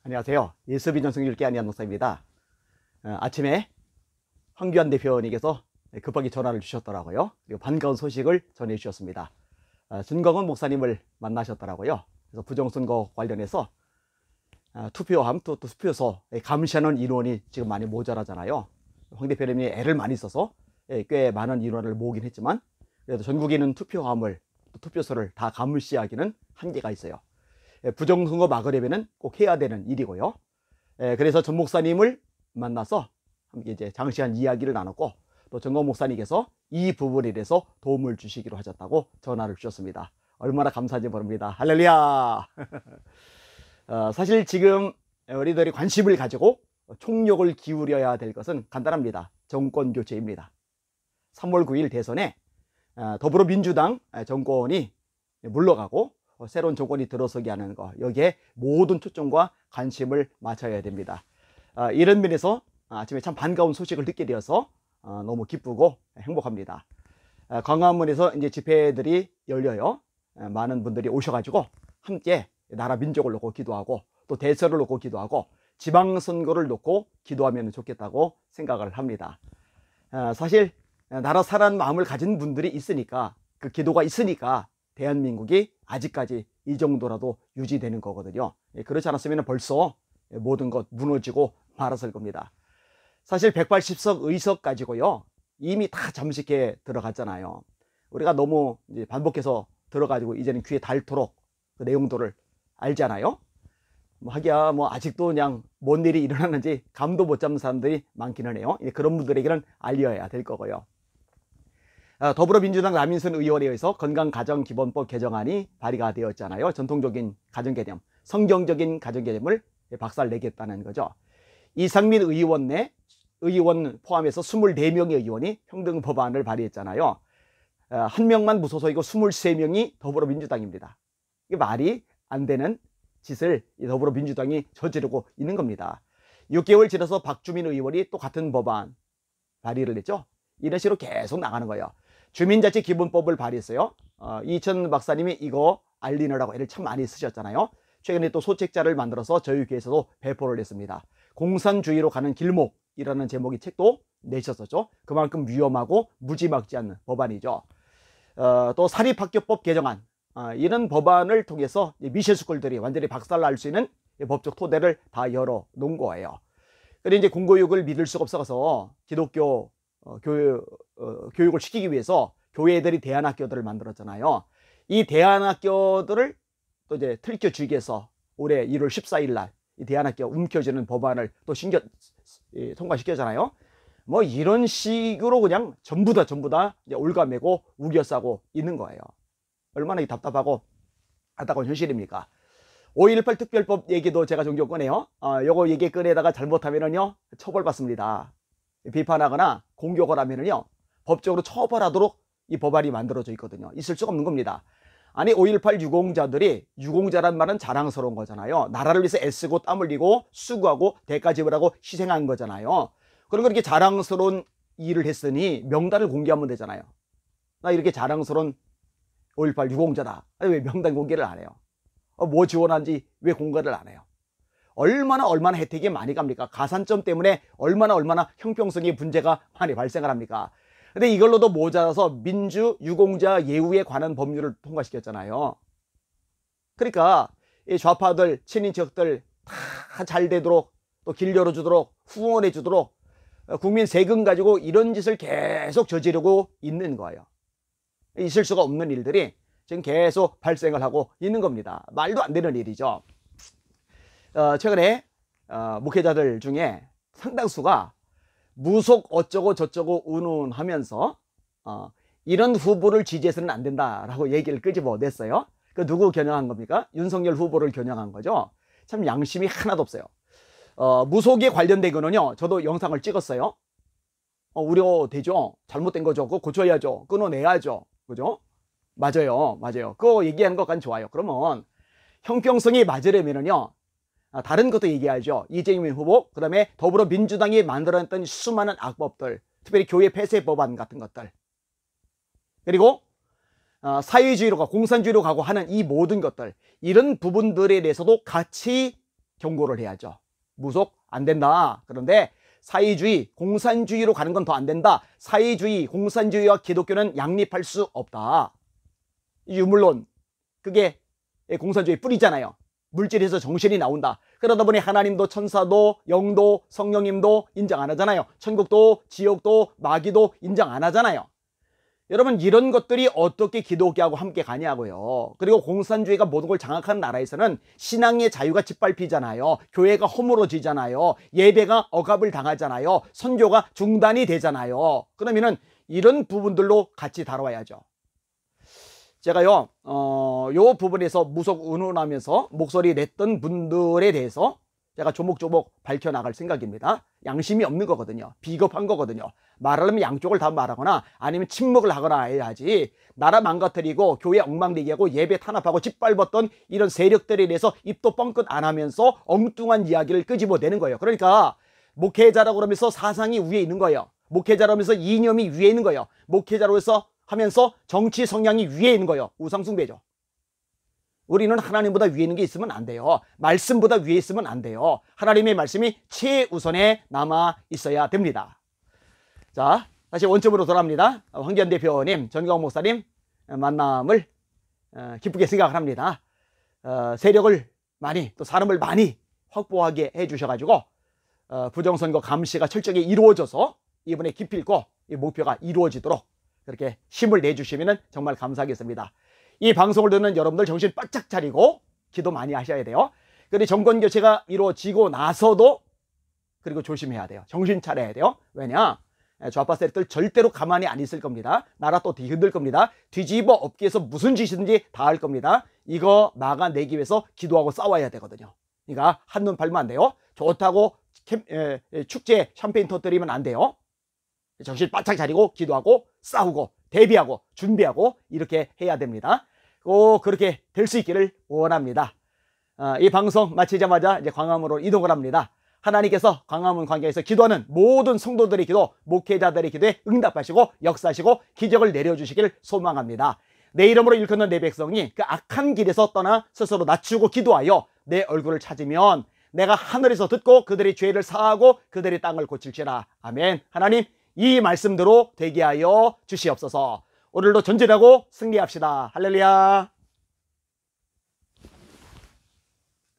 안녕하세요. 예수비전 성률교 안희한 목사입니다. 아침에 황교안 대표님께서 급하게 전화를 주셨더라고요. 그리고 반가운 소식을 전해주셨습니다. 준광훈 목사님을 만나셨더라고요. 그래서 부정선거 관련해서 투표함 또 투표소 감시하는 인원이 지금 많이 모자라잖아요. 황 대표님이 애를 많이 써서 꽤 많은 인원을 모으긴 했지만 그래도 전국에 있는 투표함을 또 투표소를 다 감시하기는 한계가 있어요. 부정선거 막으려면 꼭 해야 되는 일이고요. 그래서 전 목사님을 만나서 함께 이제 장시간 이야기를 나눴고 또 전광훈 목사님께서 이 부분에 대해서 도움을 주시기로 하셨다고 전화를 주셨습니다. 얼마나 감사한지 모릅니다. 할렐루야. 사실 지금 우리들이 관심을 가지고 총력을 기울여야 될 것은 간단합니다. 정권 교체입니다. 3월 9일 대선에 더불어민주당 정권이 물러가고 새로운 정권이 들어서게 하는 것, 여기에 모든 초점과 관심을 맞춰야 됩니다. 이런 면에서 아침에 참 반가운 소식을 듣게 되어서 너무 기쁘고 행복합니다. 광화문에서 이제 집회들이 열려요. 많은 분들이 오셔가지고 함께 나라 민족을 놓고 기도하고 또 대선을 놓고 기도하고 지방선거를 놓고 기도하면 좋겠다고 생각을 합니다. 사실 나라 사랑하는 마음을 가진 분들이 있으니까, 그 기도가 있으니까 대한민국이 아직까지 이 정도라도 유지되는 거거든요. 그렇지 않았으면 벌써 모든 것 무너지고 말았을 겁니다. 사실 180석 의석 가지고요 이미 다 잠식해 들어갔잖아요. 우리가 너무 이제 반복해서 들어가지고 이제는 귀에 닳도록 그 내용들을 알잖아요. 하기야 아직도 그냥 뭔 일이 일어나는지 감도 못 잡는 사람들이 많기는 해요. 그런 분들에게는 알려야 될 거고요. 더불어민주당 남인순 의원에 의해서 건강가정기본법 개정안이 발의가 되었잖아요. 전통적인 가정개념, 성경적인 가정개념을 박살내겠다는 거죠. 이상민 의원 포함해서 24명의 의원이 평등법안을 발의했잖아요. 한 명만 무소속이고 23명이 더불어민주당입니다. 이게 말이 안 되는 짓을 더불어민주당이 저지르고 있는 겁니다. 6개월 지나서 박주민 의원이 또 같은 법안 발의를 했죠. 이런 식으로 계속 나가는 거예요. 주민자치기본법을 발의했어요. 이천 박사님이 이거 알리느라고 애를 참 많이 쓰셨잖아요. 최근에 또 소책자를 만들어서 저희 교회에서도 배포를 했습니다. 공산주의로 가는 길목이라는 제목의 책도 내셨었죠. 그만큼 위험하고 무지막지한 법안이죠. 또 사립학교법 개정안, 이런 법안을 통해서 미실스쿨들이 완전히 박살날 수 있는 법적 토대를 다 열어 놓은 거예요. 그런데 이제 공교육을 믿을 수가 없어서 기독교 교육을 시키기 위해서 교회들이 대안학교들을 만들었잖아요. 이 대안학교들을 또 이제 틀켜주기 위해서 올해 1월 14일 날 이 대안학교 움켜쥐는 법안을 또 통과시켰잖아요. 이런 식으로 그냥 전부 다 이제 올가매고 우겨싸고 있는 거예요. 얼마나 답답하고 안타까운 현실입니까? 5.18 특별법 얘기도 제가 종종 꺼내요. 요거 얘기 꺼내다가 잘못하면은요 처벌받습니다. 비판하거나 공격을 하면은요 법적으로 처벌하도록 이 법안이 만들어져 있거든요. 있을 수가 없는 겁니다. 아니 5.18 유공자들이, 유공자란 말은 자랑스러운 거잖아요. 나라를 위해서 애쓰고 땀 흘리고 수고하고 대가 지불하고 희생한 거잖아요. 그런 거 이렇게 자랑스러운 일을 했으니 명단을 공개하면 되잖아요. 나 이렇게 자랑스러운 5.18 유공자다. 아니 왜 명단 공개를 안 해요? 뭐 지원한지 왜 공개를 안 해요? 얼마나 혜택이 많이 갑니까? 가산점 때문에 얼마나 형평성의 문제가 많이 발생을 합니까? 근데 이걸로도 모자라서 민주 유공자 예우에 관한 법률을 통과시켰잖아요. 그러니까 이 좌파들, 친인척들 다 잘 되도록 또 길 열어주도록 후원해 주도록 국민 세금 가지고 이런 짓을 계속 저지르고 있는 거예요. 있을 수가 없는 일들이 지금 계속 발생을 하고 있는 겁니다. 말도 안 되는 일이죠. 최근에 목회자들 중에 상당수가 무속 어쩌고 저쩌고 운운하면서 이런 후보를 지지해서는 안 된다라고 얘기를 끄집어냈어요. 그 누구 겨냥한 겁니까? 윤석열 후보를 겨냥한 거죠. 참 양심이 하나도 없어요. 무속에 관련된 거는요 저도 영상을 찍었어요. 우려되죠. 잘못된 거죠. 그거 고쳐야죠. 끊어내야죠. 그죠? 맞아요. 그거 얘기하는 것까지 좋아요. 그러면 형평성이 맞으려면은요 다른 것도 얘기하죠. 이재명 후보, 그 다음에 더불어민주당이 만들어냈던 수많은 악법들, 특별히 교회 폐쇄 법안 같은 것들, 그리고 사회주의로 가고 공산주의로 가고 하는 이 모든 것들, 이런 부분들에 대해서도 같이 경고를 해야죠. 무속 안 된다. 그런데 사회주의, 공산주의로 가는 건 더 안 된다. 사회주의, 공산주의와 기독교는 양립할 수 없다. 유물론, 그게 공산주의 뿌리잖아요. 물질에서 정신이 나온다. 그러다 보니 하나님도 천사도 영도 성령님도 인정 안 하잖아요. 천국도 지옥도 마귀도 인정 안 하잖아요. 여러분, 이런 것들이 어떻게 기독교하고 함께 가냐고요. 그리고 공산주의가 모든 걸 장악하는 나라에서는 신앙의 자유가 짓밟히잖아요. 교회가 허물어지잖아요. 예배가 억압을 당하잖아요. 선교가 중단이 되잖아요. 그러면은 이런 부분들로 같이 다뤄야죠. 제가요, 요 부분에서 무속 운운하면서 목소리 냈던 분들에 대해서 제가 조목조목 밝혀나갈 생각입니다. 양심이 없는 거거든요. 비겁한 거거든요. 말하려면 양쪽을 다 말하거나 아니면 침묵을 하거나 해야지, 나라 망가뜨리고 교회 엉망되게 하고 예배 탄압하고 짓밟았던 이런 세력들에 대해서 입도 뻥끗 안 하면서 엉뚱한 이야기를 끄집어내는 거예요. 그러니까 목회자라고 그러면서 사상이 위에 있는 거예요. 목회자라면서 이념이 위에 있는 거예요. 목회자로서 하면서 정치 성향이 위에 있는 거예요. 우상숭배죠. 우리는 하나님보다 위에 있는 게 있으면 안 돼요. 말씀보다 위에 있으면 안 돼요. 하나님의 말씀이 최우선에 남아 있어야 됩니다. 자, 다시 원점으로 돌아갑니다. 황기현 대표님, 전광 목사님 만남을 기쁘게 생각을 합니다. 세력을 많이, 또 사람을 많이 확보하게 해주셔가지고 부정선거 감시가 철저하게 이루어져서 이번에 기필코 이 목표가 이루어지도록 그렇게 힘을 내주시면 정말 감사하겠습니다. 이 방송을 듣는 여러분들 정신 바짝 차리고 기도 많이 하셔야 돼요. 그리고 정권 교체가 이루어지고 나서도 그리고 조심해야 돼요. 정신 차려야 돼요. 왜냐? 좌파 세력들 절대로 가만히 안 있을 겁니다. 나라 또 뒤흔들 겁니다. 뒤집어 엎기에서 무슨 짓이든지 다 할 겁니다. 이거 막아내기 위해서 기도하고 싸워야 되거든요. 그러니까 한눈 팔면 안 돼요. 좋다고 축제 샴페인 터뜨리면 안 돼요. 정신 바짝 차리고 기도하고 싸우고 대비하고 준비하고 이렇게 해야 됩니다. 꼭 그렇게 될 수 있기를 원합니다. 이 방송 마치자마자 이제 광화문으로 이동을 합니다. 하나님께서 광화문 광야에서 기도하는 모든 성도들의 기도, 목회자들의 기도에 응답하시고 역사하시고 기적을 내려주시기를 소망합니다. 내 이름으로 일컫는 내 백성이 그 악한 길에서 떠나 스스로 낮추고 기도하여 내 얼굴을 찾으면 내가 하늘에서 듣고 그들의 죄를 사하고 그들의 땅을 고칠지라. 아멘. 하나님, 이 말씀대로 되게 하여 주시옵소서. 오늘도 전진하고 승리합시다. 할렐루야.